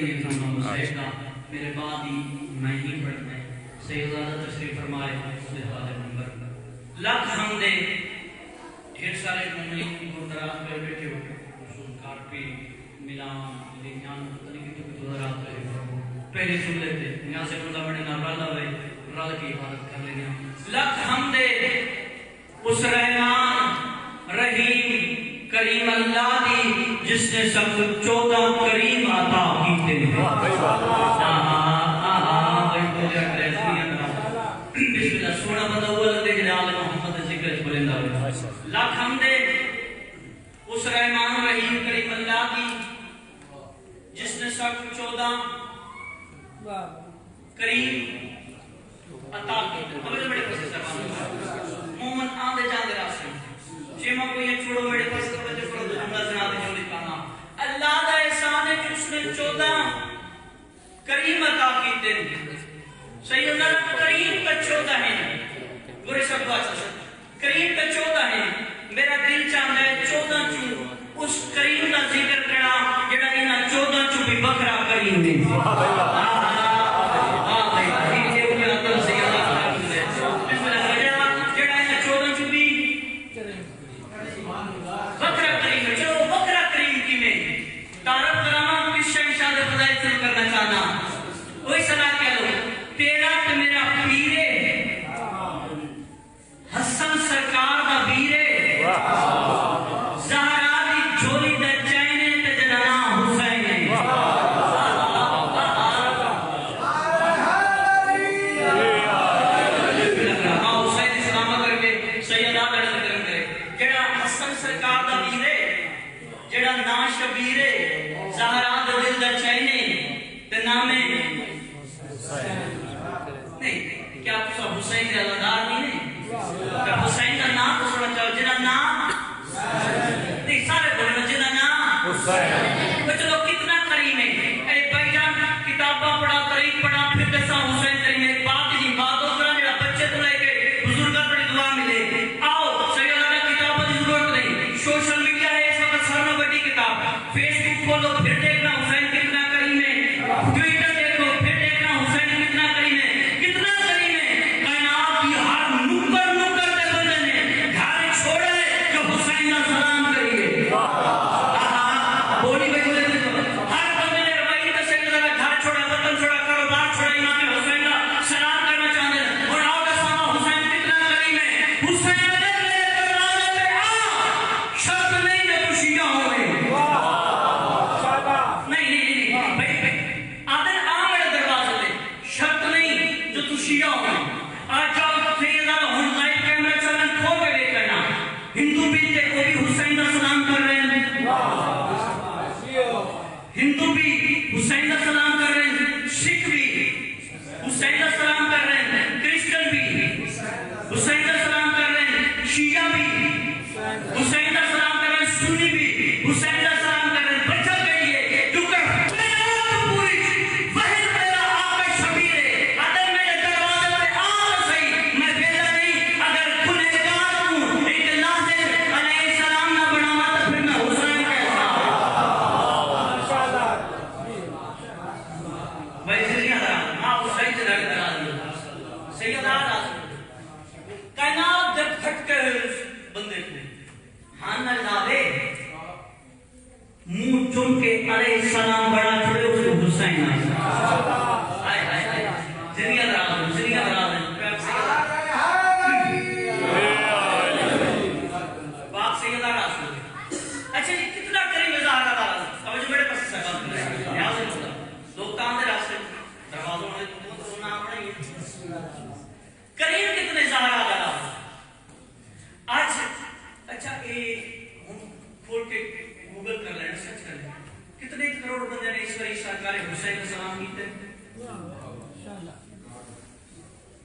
نہیں تھا حسین کا میرے بعد ہی میں ہی پڑھنا ہے سیدزادہ تشریف فرمائے لحاظ نمبر لاکھ ہم دے ڈھیر سارے مومنین کو دراز پہ بیٹھے ہوئے سنکار پہ ملان لینیان پتہ نہیں کہ تو دراز پہ پہلے سن لیتے یہاں سے بندہ بڑے ناراضہ ہوئے رل کی عبادت کر لیں گے لاکھ ہم دے اس رحمان رحیم کریم اللہ دی جس نے سب 14 کریم عطا کیتے ہیں بسم اللہ سونا بندہ ہوا لگے جنہیں آل محمد ذکر بلندہ ہوئے لاکھ حمدے اس رحمان رحیم کریم اللہ دی جس نے سب 14 کریم عطا کیتے ہیں بڑے پسے سرمان مومن آندے جاندے راستے شیمہ کو یہ چھوڑو میرے پاس کرو جو فرد جملہ جناب جو لکھانا اللہ دا احسان ہے جس نے 14 کریم عطا کیتے ہیں سیدنا کریم کا 14 ہے گورے سب دعا چاہتا کریم کا 14 ہے میرا دل چاہتا ہے 14 چون اس کریم کا ذکر کرنا جڑا انہا 14 چون بھی بکرا کریم ہے کوئی سنا کہہ لو تیرا تو میرا پیرے حسن سرکار دا بیرے زہرا دی جھولی دا چینے تے جنانا حسین حسین اسلامہ کر کے سیدہ لڑن کرن کرے جڑا حسن سرکار دا بیرے جڑا نا شبیرے زہرا دا دل دا چینے تے نامے نہیں کیا آپ سب حسین کے علادار نہیں ہیں کہ حسین کا نام کو سنا چاہو جنہ نام نہیں سارے بولے جنہ نام حسین چلو کتنا کریم ہے اے بھائی جان کتابہ پڑھا تاریخ پڑھا پھر کسا حسین کریم ہے بات جی بات ہو کرا میرا بچے تو لے کے بزرگاں بڑی دعا ملے آؤ سیدہ کتابہ کی ضرورت نہیں سوشل میڈیا ہے اس وقت سرنا بڑی کتاب فیس بک کھولو پھر دیکھنا حسین کتنا کریم ہے ٹویٹر دیکھو پھر دیکھنا حسین کتنا کریم ہے ہندو بھی حسین کا سلام کر رہے ہیں سکھ بھی حسین کا سلام کر رہے ہیں کرسچن بھی حسین کا سلام کر رہے ہیں شیعہ بھی حسین کا سلام کر رہے ہیں سنی بھی حسین کا سلام کر رہے ہیں بچہ کہیے کیونکہ پوری وحید میرا آقا شبیر ہے اگر میرے دروازے پہ آ صحیح میں بیدا نہیں اگر گنہگار ہوں ایک لازم علیہ السلام نہ بنانا تو پھر میں حسین کائنات جب پھٹ کر بندے کو ہاں لاوے منہ چن کے علیہ السلام بڑا چھوڑے اس کو حسین آئے زندگی دراز باپ سیدہ راز اچھا جی کتنا کریں مزاح کا دارا توجہ بڑے پس سے بات کر رہے ہیں یہاں سے ہوتا لوگ کام دے راستے دروازوں میں تو سننا پڑے گی کریم کتنے زہرا دارا آج اچھا ہم کھول کے گوگل کر لیں سرچ کر لیں کتنے کروڑ بندے نے اس وری سرکار حسین کا سلام کیتے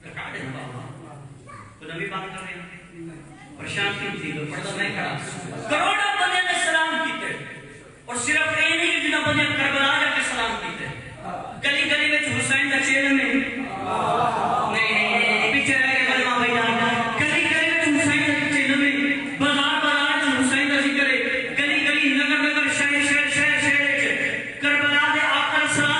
ریکارڈ ہے بابا تو نبی بات کر رہے ہیں پریشان کیوں تھی تو پردہ نہیں کھڑا کروڑوں بندے نے سلام کیتے اور صرف یہ نہیں جنہوں بندے کربلا جا کے سلام کیتے گلی گلی میں حسین کا چہرہ میں نہیں پیچھے رہ کے کلمہ بھائی جان گلی گلی میں حسین کا چہرہ میں بازار بازار میں حسین کا ذکر ہے گلی گلی نگر نگر شہر شہر شہر شہر کربلا دے آقا سلام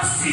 80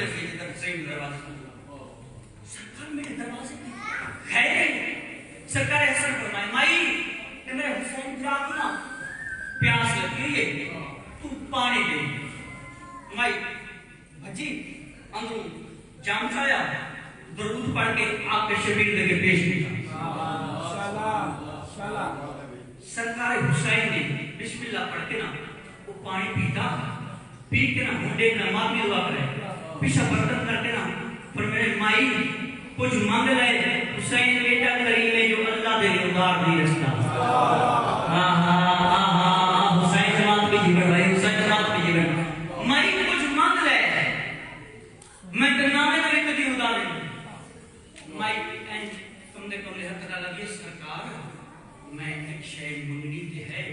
لگی جدھر حسین دروازے سرکار میرے دروازے کی خیر سرکار حسن فرمائے مائی کہ میرے حسین جاگ نا پیاس لگی ہے تو پانی دے مائی بھجی اندروں جام چایا درود پڑھ کے آپ کے شبیر دے کے پیش کیا سرکار حسین نے بسم اللہ پڑھ کے نا وہ پانی پیتا پی کے نا ہونڈے نا ماتمی دعا کرے پیشا برتن کر کے نا فرمائے مائی کچھ مانگ لائے حسین بیٹا کریم ہے جو اللہ دے ادار دی رستا حسین جماعت کی جیبن بھائی حسین جماعت کی جیبن مائی کچھ مانگ لائے میں کرنامے نوے کدی ادار دیں مائی اینڈ کم دے کم لے حق لگی سرکار میں ایک شہر منگنی تے ہے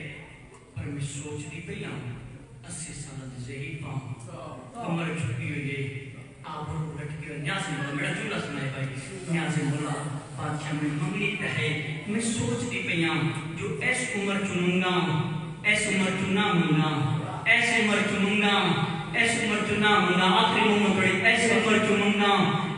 پر میں سوچ دی پہی آؤں 80 سالہ دے ذہی پاؤں کمر چھکی ہوئی ہے آپ اور اٹھ کے نیازی بولا میرا جملہ سنائے بھائی نیازی بولا بادشاہ میں منگنی تے ہے میں سوچ دی پہی آؤں جو ایس عمر چنوں گا ایس عمر چنا ہوں گا ایس عمر چنوں گا ایس عمر چنا ہوں گا آخری محمد بڑی ایس عمر چنوں گا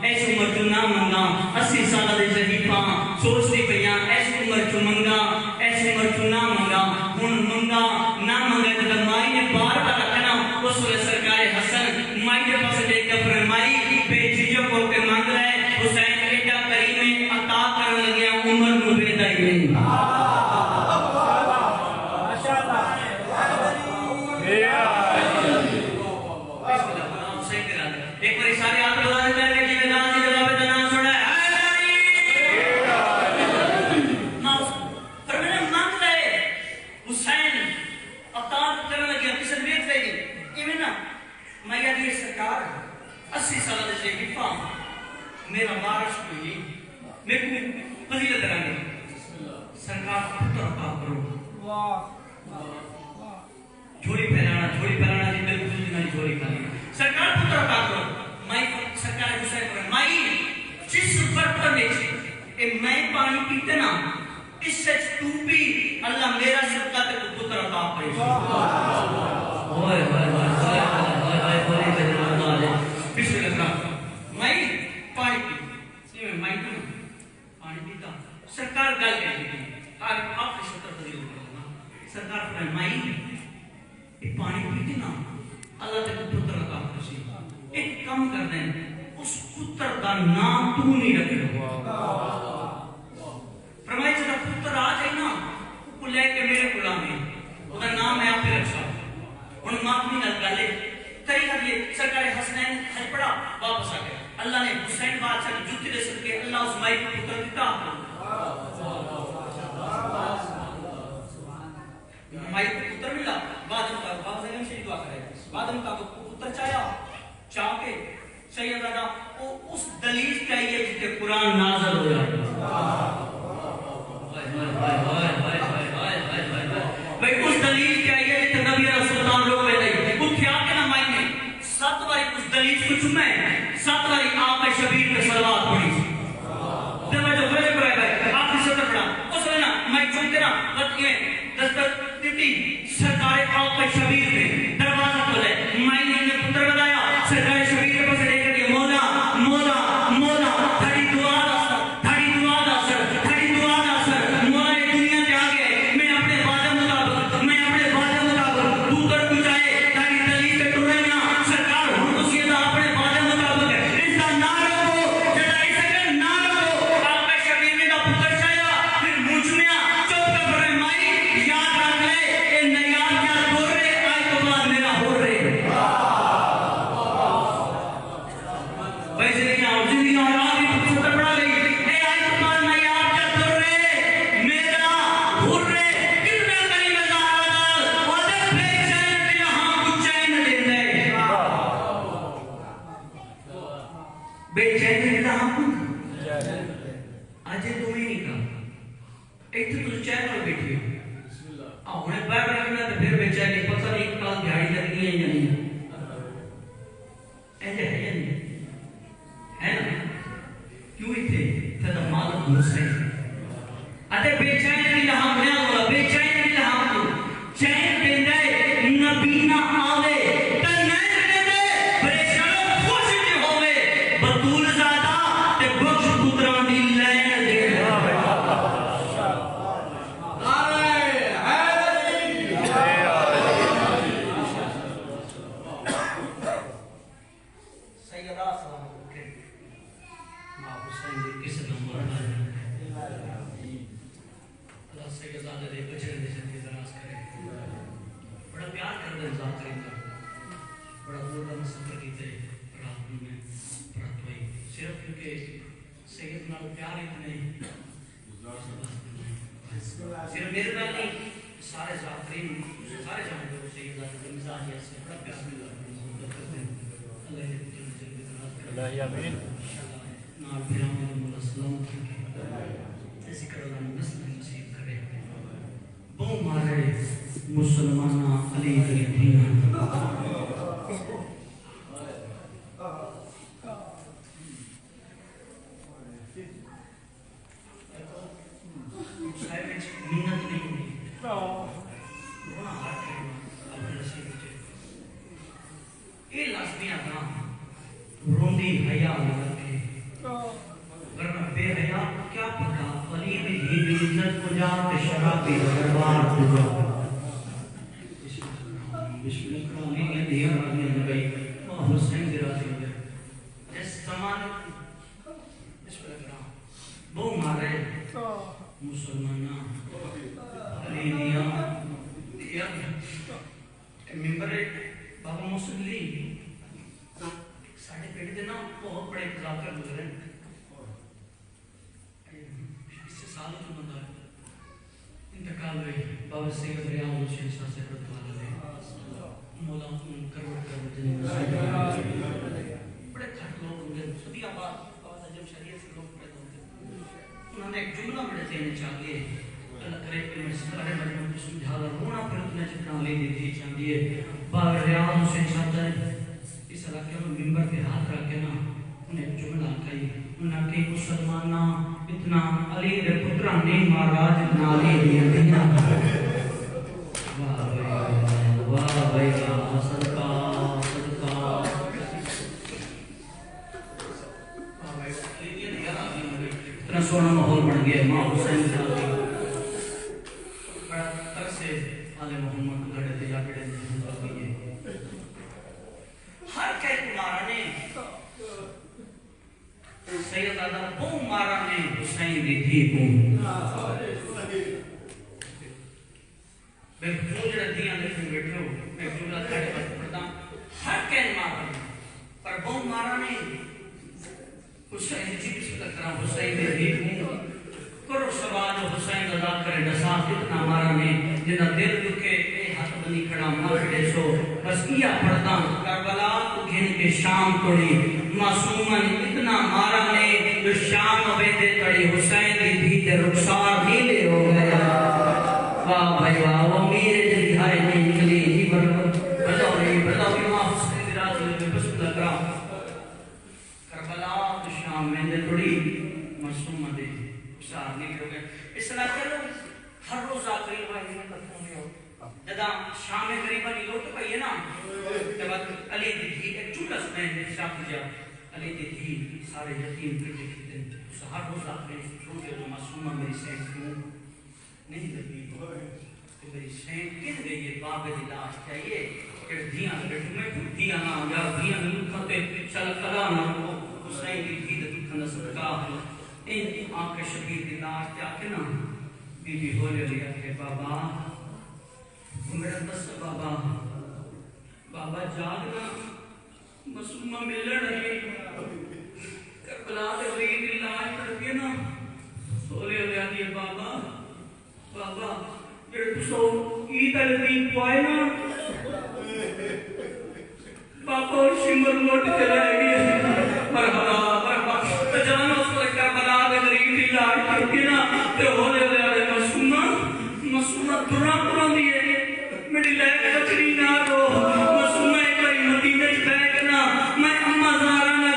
ایس عمر چنا ہوں گا 80 سالہ دے ذہی پاؤں سوچ دی پہی آؤں ایس عمر چنوں گا ایس عمر چنا ہوں گا ہن منگا نہ منگے تو مائی نے بار کا رکھنا اس وقت سرکار حسن مائی کے پاس لے کے فرمائی بے جھجک ہو کے مانگ رہے حسین بیٹا کریم عطا کرنے لگیا عمر نو بے دائی نہیں ایک بار سارے آپ بتا دیتے ہیں کہ ناز جگہ پہ نام سنا ہے فرمایا مانگ رہے حسین عطا کرنے لگیا کسن بیت رہی ایویں نا میں یہ سرکار 80 سالہ دے سے حفاظ میرا وارث کوئی میں کو فضیلت کرانگے سرکار پتر عطا کرو جھوڑی پھیلانا جی بالکل جنہاں جھوڑی کھالی سرکار پتر عطا کرو مائی سرکار حسین پر مائی جس برتن میں میں پانی پیتے نا اس سے تو بھی اللہ میرا صدقہ تے پتر عطا کرے ہوئے بسم اللہ مائی پانی پی یہ مائی تو پانی پیتا سرکار گل کہی آپ کے شطر فضیل سرکار پر مائی یہ پانی پیتے نا اللہ تے پتر عطا کرے ایک کم کر دیں اس پتر کا نام تو نہیں رکھے فرمائے جب پتر آ جائے نا وہ لے کے میرے غلام ہے وہ نام ہے آپ پہ رکھا ان ماتمی نہ گالے طریقہ یہ سرکار حسنین حج پڑا واپس آ گئے اللہ نے حسین بادشاہ کی جوتی دے سکے اللہ اس مائی کو پتر دیتا مائی کو پتر ملا بعد میں بابا زینب سے دعا کرے بعد میں کو پتر چاہ کے سیدہ اس دلیل چاہیے جس کے قرآن نازل ہو جائے بھئی اس دلیل چاہیے جس کے نبی رسول اللہ لوگ میں نہیں وہ کیا کہ نا مائی نے 7 باری اس دلیل کو چمیں 7 باری آپ شبیر کے صلوات پڑھی جب میں جو بھلے پڑھائے بھائی آپ نے شطر پڑھا اس میں نا مائی چونکہ نا بات یہ دستر دیتی سرکار آپ شبیر میں دروازہ کھولے مائی نے پتر بتایا سرکار شبیر کے پاس لے کر کے مولا مولا مولا تھڑی دعا دا سر تھڑی دعا دا سر مولا یہ دنیا تے آگے میں اپنے وعدے مطابق تو کر کو جائے تھڑی دلیل پہ ٹورے نا سرکار ہوں تو سیدھا اپنے وعدے مطابق ہے اس کا نہ رکھو جڑا اس کا نہ رکھو آپ شبیر میں دا پتر چاہیا پھر مجھ میں چپ کر فرمائے مائی یاد رکھ لے اے نیاد کیا دور رہے آئے تو بعد میرا ہو رہے ویسے نہیں آؤ زندگی اور آگے کچھ چھوٹا پڑا گئی اے آئی تمہار میں آپ کیا کر رہے میرا ہر رہے کتنا کریم اللہ آدھال وعدہ بے چین دل ہاں کچھ چین دے دے بے چین دل ہاں کچھ آجے تمہیں نہیں کہا ایک تو تجھ چین پر بیٹھی ہو انہیں بار رکھنا تو پھر بے چین نہیں پتہ نہیں کال دھاڑی لگنی ہے یا نہیں ایسے ہے یا نہیں ہے نا کیوں ہی تھے تھا مالک حسین اتے بے چین کی لہاں بنا ہوگا بے چین کی لہاں کو چین دیندے نبی نہ آوے تنین دیندے پریشانوں خوش بھی خدا سلام رکھے ماں حسین دی کس نہ مرنا اللہ سید زادہ دے بچڑے دے زندگی دراز کرے بڑا پیار کر دے ذات کریں گا بڑا دور کا سفر کیتے رات میں رات ہوئی صرف کیونکہ سید نال پیار اتنے صرف میرے بات نہیں سارے ذاکرین سارے جانتے ہو سید زادہ دے مزاج ایسے بڑا پیار مل رہا ہے محبت کرتے ہیں اللہ نے بچڑے زندگی دراز کرے اللہ آمین نال پیراموں مولا سلامت رکھے ذکر اللہ نسل نصیب کرے بو مارے مسلمانہ علی دی دین منت نہیں ہوئی رونا ہاتھ کرنا اپنے نصیب بچے یہ لازمیاں تھا روندی حیا نہ رکھے ورنہ بے حیا کیا پتا علی میں ہی بھی عزت کو جا کے شرابی دربار کو جا بسم اللہ کرامی یہ دیا آدمی نبی حسین دی راضی ہو گئے اس زمان بسم اللہ کرام بہو مارے مسلمانہ علی دیا ممبر بابا موسیقی لی ساڑھے پیڑ دینا بہت بڑے اقتدار گزرے اس سے سالوں تو بندہ انتقال ہوئے بابا سید ریاض حسین شاہ سے رضوان علیہ مولا کروڑ جنہیں بڑے کھٹ لوگ ہوئے صدی آباد بابا جب شریعت سے لوگ پیدا ہوتے انہوں نے ایک جملہ بڑے دینے چاہیے اللہ کرے کہ میں سارے مجموعے کو سمجھا رہا رونا پھر اتنے جتنا لے دیتی چاہیے بابا ریاض حسین شاہ سے اس علاقے میں ممبر پہ ہاتھ رکھ کے نا انہیں جملہ کہی انہاں کہ مسلمانہ اتنا علی دے پترہ نہیں مہاراج اتنا علی دیا دیا واہ بھائی واہ صدقہ صدقہ واہ بھائی علی دیا دیا اتنا سونا ماحول بن گیا ماں حسین دیا بڑا ترسے آل محمد گھڑے دے جا کڑے دے ہر کہت مارا نے سیدادہ بو مارا نے حسین دی تھی بو میں کیوں جڑا دیاں لیکن بیٹھے ہو میں جملہ کھڑے بات پڑھتا ہر کہت مارا نے پر بو مارا نے حسین جی بسم اللہ کرام حسین دی تھی بو کرو سوال حسین ادا کرے نسا کتنا مارا نے جنہ دل دکھے اے ہاتھ بنی کھڑا مارکڑے سو بس کیا پڑھتا کربلا تو گھن کے شام توڑی معصومن اتنا مارا نے جو شام ویدے تڑی حسین دی دھیتے رخسار نیلے ہو گیا واہ بھائی واہ وہ میرے جلی ہائے نہیں نکلی جی بڑھاؤ ماں حسین دی راضی ہوئے بسم اللہ کرام کربلا تو شام ویدے تڑی معصومن دی رخسار نیلے ہو گیا اس علاقے لوگ ہر روز آخری واحد میں تفہوں میں ہو جدا شام میں غریبہ کی لوٹ پئی ہے نا جب علی دی تھی ایک جملہ سنائیں گے شاہ کی جا علی دی تھی سارے یتیم کٹے کھتے ہیں اس ہر روز آخری چھوڑ کے جو معصومہ میری سین کیوں نہیں لگی تو میری سین کن گئی ہے باب دی لاش چاہیے کہ دھیاں بیٹھو میں دھیاں نہ یا دھیاں نہیں کھتے چل کلا نہ ہو حسین دی تھی دے کھنا صدقہ ان آنکھ شبیر دی لاش جا کے نا بی بی ہو لیا کہ بابا میرا دس بابا بابا جاگنا معصومہ ملن رہی کربلا دے غریب علاج کر کے نا سولے ہو جاتی ہے بابا بابا جڑے تسو عید الدین پوائے نا بابا شمر موٹ چلے گی مرحبا جانا اس کو کربلا دے غریب علاج کر کے نا تے ہو لے معصومہ درہ پران دیئے میری لائق بچری نہ رو معصومہ ایک باری مدینہ بیگنا میں اممہ زارہ نہ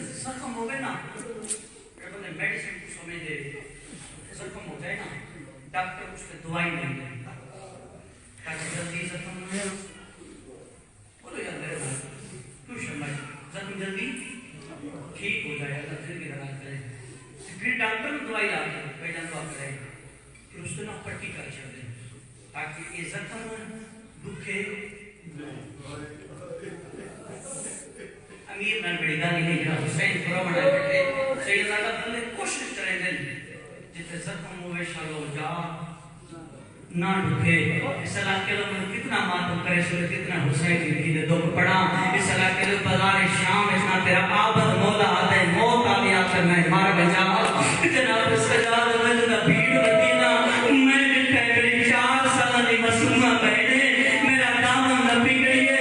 زخم ہوگے نا میڈیسن کو سمجھ دے زخم ہو جائے نا ڈاکٹر اس پہ دوائی نہیں دے تاکہ جلدی زخم ہو جائے بولو یار میرے بھائی کیوں شرمائی زخم جلدی ٹھیک ہو جائے اگر پھر کی علاج کرے پھر ڈاکٹر نے دوائی لا کے پہلے دعا کرے پھر اس کو نا پٹی کر چھوڑ دے تاکہ یہ زخم دکھے امیر نہ بڑی گالی نہیں جا حسین پورا بنا بیٹھے سید آقا بندے کوشش کریں گے جتے زخم ہوئے شالو جا نہ ڈھکے اس علاقے لوگ کتنا ماتم کرے سو کتنا حسین کی دے دکھ پڑا اس علاقے لوگ بازار شام اتنا تیرا عابد مولا آتا ہے موت آ گیا کر میں مار بجا جناب سجاد مجدہ بھیڑ مدینہ میں بٹھے میری 4 سال دی مسلمہ بہنے میرا دامن نہ بگڑیے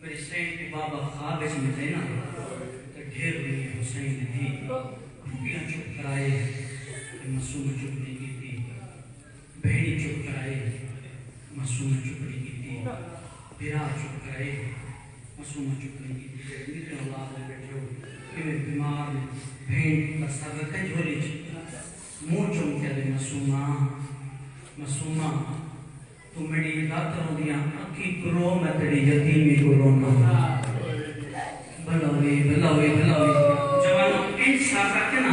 میری سٹینڈ کی بابا خواب اس میں تھے نا تو ڈھیر ہوئی ہے حسین نے تھی بھوکیاں چپ کرائے معصوم چپ نہیں کی تھی بہنی چپ کرائے معصوم چپ نہیں کی تھی بیرا چپ کرائے معصوم چپ نہیں کی تھی میرے اولاد میں بیٹھے ہو کہ میں بیمار بہن کا سر رکھے جھولی منہ چم کیا دے معصومہ تو میری داتروں دیا اکی کرو میں تیری یتیمی کو رونا بھلاوی جوانوں ان ساتھ کے نا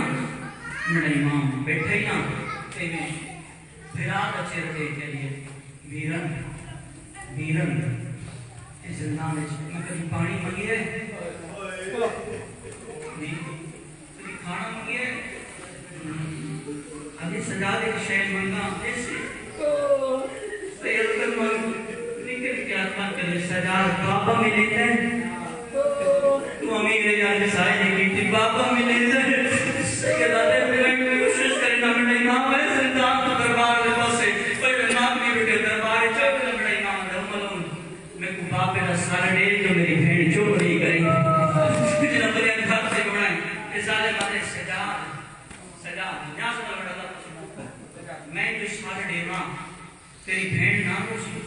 میرا امام بیٹھے ہی نا کہ میں پھرات اچھے رکھے کے لیے ویرن اس زندان میں کبھی پانی مانگی ہے کبھی کھانا مانگی ہے ابھی سجاد ایک شہر مانگا ایسے سید کرمان لیکن کیا آتمان کرنے سجاد بابا ملے ہیں تو امیر یاد سائے نے کی تھی بابا ملے ہیں سید آتے میں کوشش کرنا میرا امام ہے زندان تو دربار میں پاسے پہلے ناکمی بیٹے دربار چاکر میرا امام ہے ملون میں کو باپے کا سارا ڈیل جو میری بھین چوپ نہیں کریں جنہا بلے انکھات سے بڑھائیں اس ظالم آتے سجاد نیاز میں بڑھا میں جو سارا ڈیل تیری بھین نہ روشی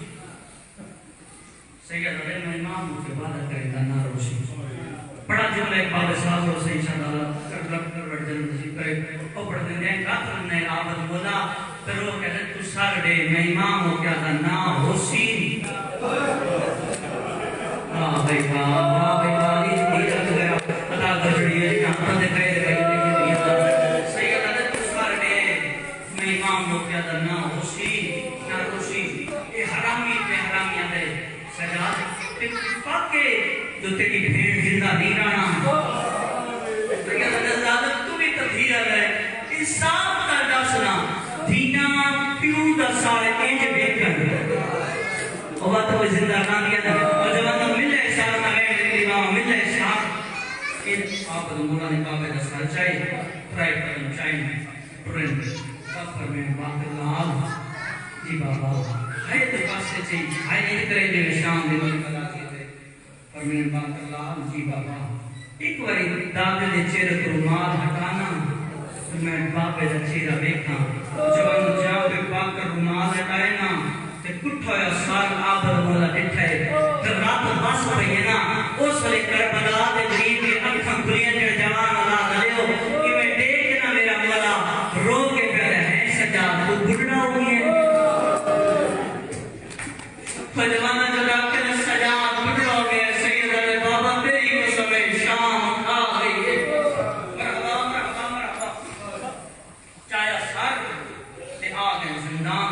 سید علیہ میں امام مجھے بادہ کرے گا نہ روشی بڑا جملہ ایک بابے صاحب رو سے انشاءاللہ کر بڑھ جلد نصیب کرے او بڑھ دن دیں قاتل نے آبد مولا پھر وہ کہتے تو سار دے میں امام ہو کیا تھا نہ روشی بھائی بھائی یہ رکھ گیا پتا گھڑی ہے کہاں دے گئے سید علیہ تو سار دے میں امام ہو کیا تھا نہ روشی یہ حرامی پہ حرامی آدھے سجاد اتفاق کے جو تیری بھیڑ زندہ نہیں رہنا تو کیا نظرات تو بھی تبدیل ہے انصاف کا داسنا دھینا پیو دا سارے اینج بیکن اور بات وہ زندہ رہنا دیا تھا اور جب اندر ملے سارا نگئے دلی وہاں ملے سارا ان آپ مولا نے کہا بے دسال چاہیے فرائی کریں چاہیے پرنٹ کفر میں باقر اللہ جی بابا ہے تو پاس سے چاہیے ہے کرے جو شام دے ملک اللہ کے تھے اور میں باقر اللہ جی بابا ایک واری دادے دے چہرے کو رومال ہٹانا میں باپے دا چہرہ دیکھا جوان جاؤ بے باقر رومال ہٹائے نا تے کٹھا یا سال آبر مولا ڈٹھے جب رات بس پہیے نا اس ولی کربلا دے غریب کے اکھاں کھلیاں جڑ جوان اللہ دلیو کہ میں دیکھنا میرا مولا رو کے پہلے ہے سجاد تو بڑھنا ہوئی ہے فجوانا جب آپ کے سجاد بڑھنا ہو گئے سید علیہ بابا تیری کو سمیں شام آ گئی ہے مرحبا مرحبا مرحبا چایا سر تے آگئے زندان